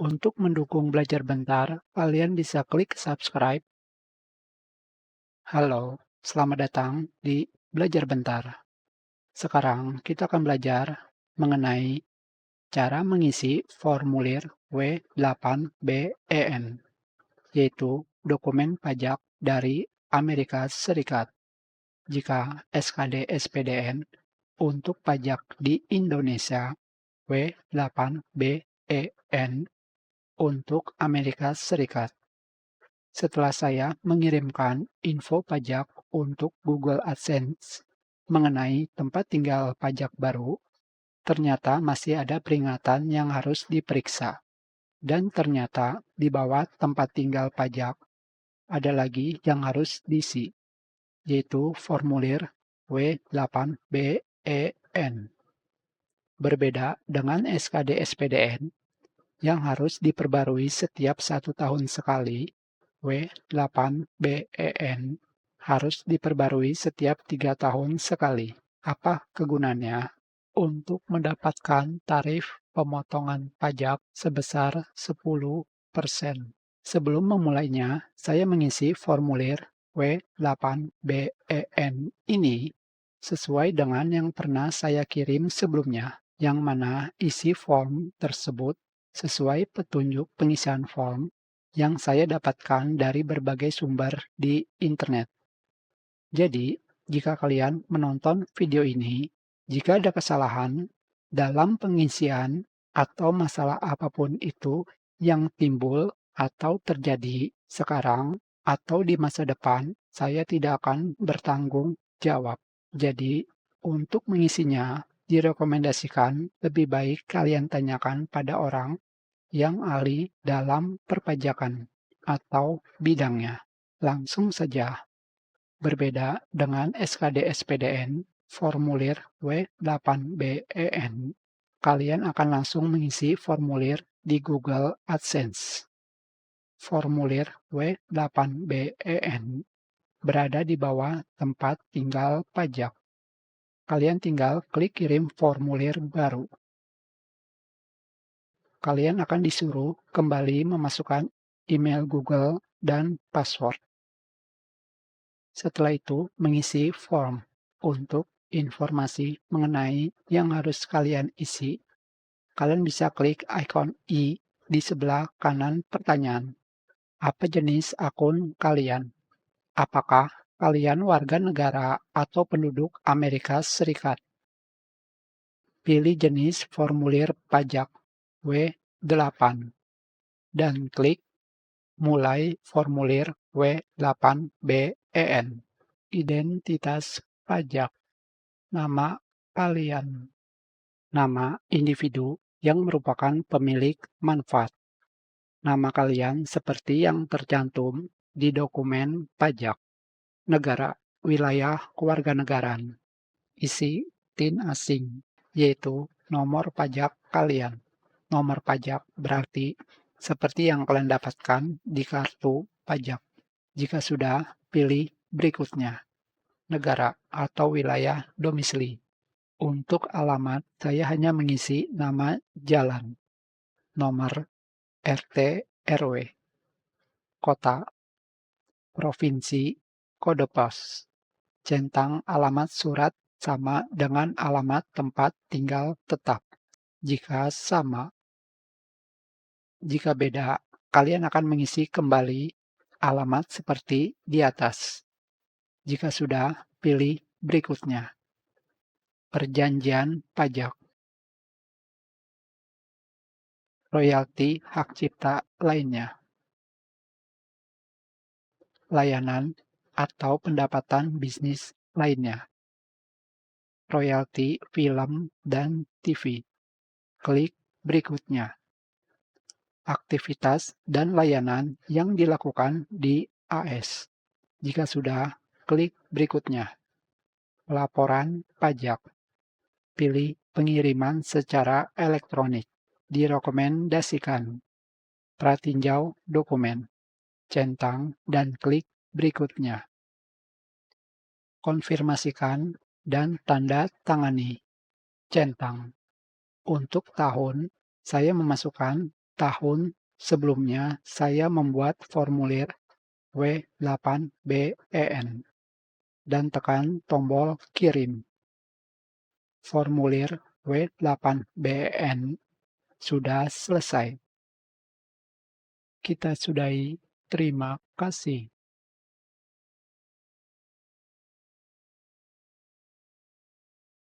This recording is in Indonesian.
Untuk mendukung belajar bentar, kalian bisa klik subscribe. Halo, selamat datang di Belajar Bentar. Sekarang kita akan belajar mengenai cara mengisi formulir W8BEN, yaitu dokumen pajak dari Amerika Serikat. Jika SKD SPDN untuk pajak di Indonesia, W8BEN untuk Amerika Serikat. Setelah saya mengirimkan info pajak untuk Google AdSense mengenai tempat tinggal pajak baru, ternyata masih ada peringatan yang harus diperiksa. Dan ternyata di bawah tempat tinggal pajak ada lagi yang harus diisi, yaitu formulir W8BEN. Berbeda dengan SKD SPDN yang harus diperbarui setiap 1 tahun sekali, W8BEN harus diperbarui setiap 3 tahun sekali. Apa kegunaannya? Untuk mendapatkan tarif pemotongan pajak sebesar 10%. Sebelum memulainya, saya mengisi formulir W8BEN ini sesuai dengan yang pernah saya kirim sebelumnya, yang mana isi form tersebut sesuai petunjuk pengisian form yang saya dapatkan dari berbagai sumber di internet. Jadi, jika kalian menonton video ini, jika ada kesalahan dalam pengisian atau masalah apapun itu yang timbul atau terjadi sekarang atau di masa depan, saya tidak akan bertanggung jawab. Jadi, untuk mengisinya, direkomendasikan lebih baik kalian tanyakan pada orang yang ahli dalam perpajakan atau bidangnya. Langsung saja. Berbeda dengan SKD SPDN, formulir W8BEN, kalian akan langsung mengisi formulir di Google AdSense. Formulir W8BEN berada di bawah tempat tinggal pajak. Kalian tinggal klik kirim formulir baru. Kalian akan disuruh kembali memasukkan email Google dan password. Setelah itu, mengisi form untuk informasi mengenai yang harus kalian isi. Kalian bisa klik ikon I di sebelah kanan pertanyaan. Apa jenis akun kalian? Apakah kalian warga negara atau penduduk Amerika Serikat? Pilih jenis formulir pajak W8 dan klik mulai formulir W8BEN. Identitas pajak. Nama kalian. Nama individu yang merupakan pemilik manfaat. Nama kalian seperti yang tercantum di dokumen pajak. Negara, wilayah kewarganegaraan. Isi TIN asing, yaitu nomor pajak kalian. Nomor pajak berarti seperti yang kalian dapatkan di kartu pajak. Jika sudah, pilih berikutnya. Negara atau wilayah domisili. Untuk alamat, saya hanya mengisi nama jalan, nomor RT RW, kota, provinsi, kode pos, centang alamat surat sama dengan alamat tempat tinggal tetap. Jika sama, jika beda, kalian akan mengisi kembali alamat seperti di atas. Jika sudah, pilih berikutnya. Perjanjian pajak. Royalti hak cipta lainnya. Layanan atau pendapatan bisnis lainnya. Royalti film dan TV. Klik berikutnya. Aktivitas dan layanan yang dilakukan di AS. Jika sudah, klik berikutnya. Laporan pajak. Pilih pengiriman secara elektronik. Direkomendasikan. Pratinjau dokumen. Centang dan klik berikutnya. Konfirmasikan dan tanda tangani. Centang. Untuk tahun, saya memasukkan tahun sebelumnya saya membuat formulir W8BEN dan tekan tombol kirim. Formulir W8BEN sudah selesai. Kita sudahi. Terima kasih.